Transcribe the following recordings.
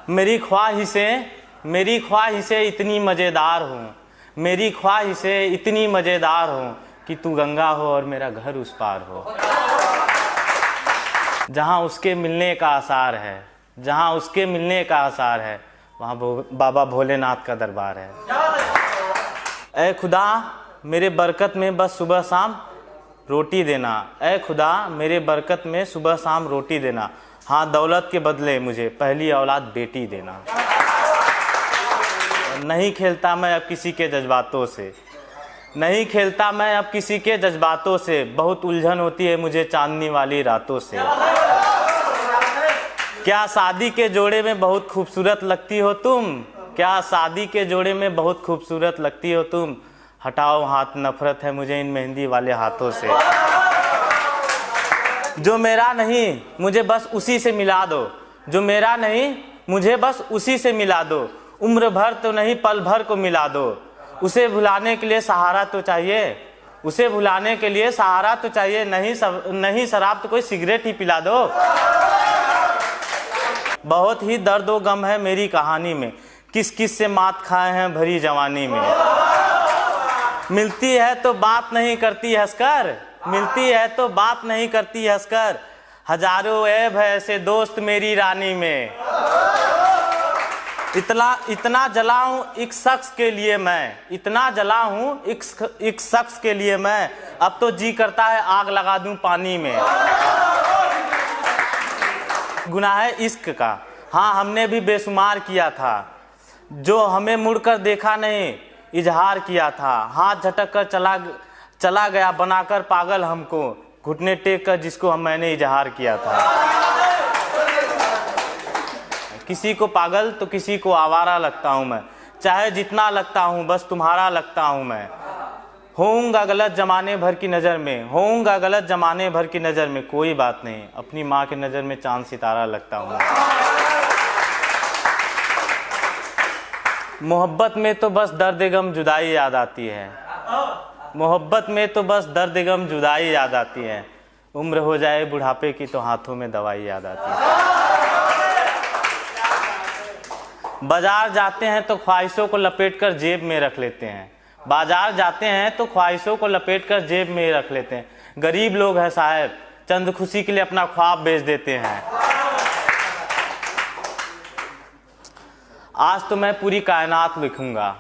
मेरी ख्वाहिशें इतनी मज़ेदार हूँ, मेरी ख्वाहिशें इतनी मज़ेदार हूँ कि तू गंगा हो और मेरा घर उस पार हो। जहाँ उसके मिलने का आसार है, जहाँ उसके मिलने का आसार है, वहाँ बाबा भोलेनाथ का दरबार है। ऐ खुदा मेरे बरकत में बस सुबह शाम रोटी देना, ऐ खुदा मेरे बरकत में सुबह शाम रोटी देना। हाँ, दौलत के बदले मुझे पहली औलाद बेटी देना। नहीं खेलता मैं अब किसी के जज्बातों से, नहीं खेलता मैं अब किसी के जज्बातों से। बहुत उलझन होती है मुझे चांदनी वाली रातों से। क्या शादी के जोड़े में बहुत खूबसूरत लगती हो तुम, क्या शादी के जोड़े में बहुत खूबसूरत लगती हो तुम। हटाओ हाथ, नफरत है मुझे इन मेहंदी वाले हाथों से। जो मेरा नहीं मुझे बस उसी से मिला दो, जो मेरा नहीं मुझे बस उसी से मिला दो। उम्र भर तो नहीं पल भर को मिला दो। उसे भुलाने के लिए सहारा तो चाहिए, उसे भुलाने के लिए सहारा तो चाहिए। नहीं शराब तो कोई सिगरेट ही पिला दो। बहुत ही दर्द व गम है मेरी कहानी में, किस किस से मात खाए हैं भरी जवानी में। मिलती है तो बात नहीं करती हंसकर, मिलती है तो बात नहीं करती हंसकर। हजारों ऐब है ऐसे दोस्त मेरी रानी में। इतना जला हूँ एक शख्स के लिए मैं, इतना जला हूँ एक शख्स के लिए मैं। अब तो जी करता है आग लगा दूं पानी में। गुनाह है इश्क का, हाँ हमने भी बेशुमार किया था। जो हमें मुड़कर देखा नहीं इजहार किया था। हाथ झटक कर चला गया बनाकर पागल हमको, घुटने टेक कर जिसको मैंने इजहार किया था। किसी को पागल तो किसी को आवारा लगता हूँ मैं, चाहे जितना लगता हूँ बस तुम्हारा लगता हूँ मैं। होऊंगा गलत जमाने भर की नज़र में, होऊंगा गलत जमाने भर की नज़र में। कोई बात नहीं, अपनी माँ की नज़र में चांद सितारा लगता हूँ। मोहब्बत में तो बस दर्द गम जुदाई याद आती है, मोहब्बत में तो बस दर्द गम जुदाई याद आती है। उम्र हो जाए बुढ़ापे की तो हाथों में दवाई याद आती है। बाजार जाते हैं तो ख्वाहिशों को लपेटकर जेब में रख लेते हैं, बाजार जाते हैं तो ख्वाहिशों को लपेटकर जेब में रख लेते हैं। गरीब लोग हैं साहब, चंद खुशी के लिए अपना ख्वाब बेच देते हैं। आज तो मैं पूरी कायनात लिखूंगा,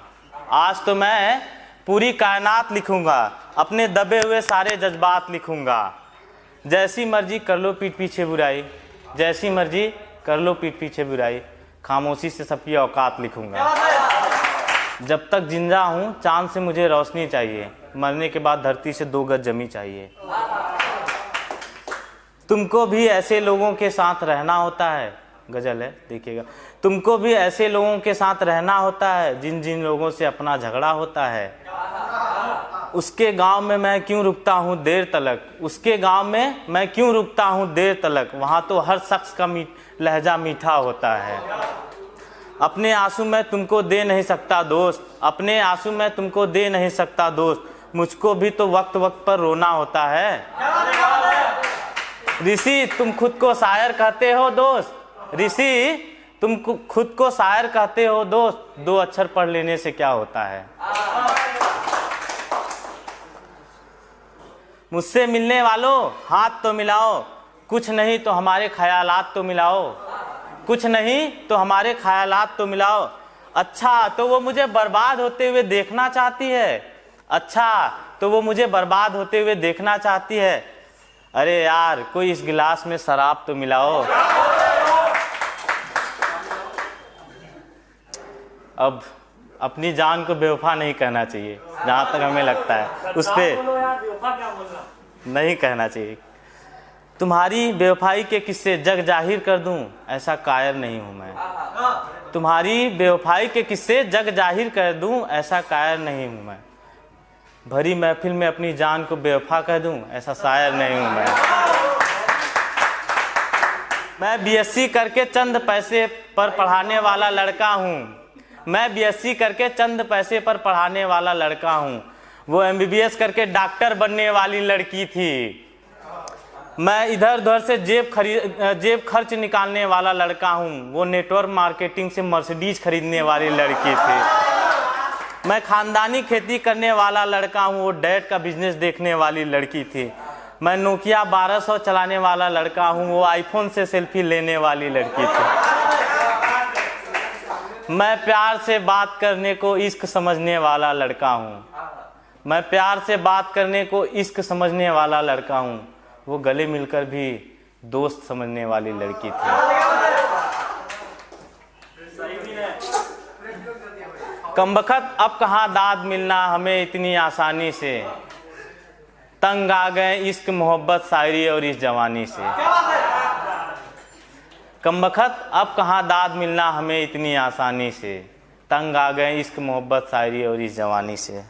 आज तो मैं पूरी कायनात लिखूंगा। अपने दबे हुए सारे जज्बात लिखूंगा। जैसी मर्जी कर लो पीठ पीछे बुराई, जैसी मर्जी कर लो पीठ पीछे बुराई। खामोशी से सबकी औकात लिखूंगा। जब तक जिंदा हूँ चांद से मुझे रोशनी चाहिए, मरने के बाद धरती से 2 गज जमी चाहिए। तुमको भी ऐसे लोगों के साथ रहना होता है, गजल है देखिएगा। तुमको भी ऐसे लोगों के साथ रहना होता है जिन जिन लोगों से अपना झगड़ा होता है। उसके गांव में मैं क्यों रुकता हूँ देर तलक, उसके गांव में मैं क्यों रुकता हूँ देर तलक। वहाँ तो हर शख्स का लहजा मीठा होता है। अपने आंसू मैं तुमको दे नहीं सकता दोस्त, अपने आंसू मैं तुमको दे नहीं सकता दोस्त। मुझको भी तो वक्त वक्त पर रोना होता है। ऋषि तुम खुद को शायर कहते हो दोस्त, ऋषि तुम खुद को शायर कहते हो दोस्त। 2 अक्षर पढ़ लेने से क्या होता है। मुझसे मिलने वालों हाथ तो मिलाओ, कुछ नहीं तो हमारे ख्यालात तो मिलाओ, कुछ नहीं तो हमारे ख्यालात तो मिलाओ। अच्छा तो वो मुझे बर्बाद होते हुए देखना चाहती है, अच्छा तो वो मुझे बर्बाद होते हुए देखना चाहती है। अरे यार कोई इस गिलास में शराब तो मिलाओ। अब अपनी जान को बेवफा नहीं कहना चाहिए, जहाँ तक हमें लगता है उस पर नहीं कहना चाहिए। तुम्हारी बेवफाई के किस्से जग जाहिर कर दूं ऐसा कायर नहीं हूं मैं, तुम्हारी बेवफाई के किस्से जग जाहिर कर दूं ऐसा कायर नहीं हूं मैं। भरी महफिल में अपनी जान को बेवफा कह दूं ऐसा शायर नहीं हूं मैं बीएससी करके चंद पैसे पर पढ़ाने वाला लड़का हूँ, मैं बीएससी करके चंद पैसे पर पढ़ाने वाला लड़का हूँ। वो एमबीबीएस करके डॉक्टर बनने वाली लड़की थी। मैं इधर उधर से जेब खर्च निकालने वाला लड़का हूँ, वो नेटवर्क मार्केटिंग से मर्सिडीज खरीदने वाली लड़की थी। मैं खानदानी खेती करने वाला लड़का हूँ, वो डैड का बिजनेस देखने वाली लड़की थी। मैं नोकिया 1200 चलाने वाला लड़का हूँ, वो आईफोन से सेल्फी लेने वाली लड़की थी। मैं प्यार से बात करने को इश्क समझने वाला लड़का हूँ, मैं प्यार से बात करने को इश्क समझने वाला लड़का हूँ, वो गले मिलकर भी दोस्त समझने वाली लड़की थी। कमबख्त अब कहाँ दाद मिलना हमें इतनी आसानी से, तंग आ गए इश्क मोहब्बत शायरी और इस जवानी से। कमबख्त अब कहाँ दाद मिलना हमें इतनी आसानी से, तंग आ गए इश्क मोहब्बत शायरी और इस जवानी से।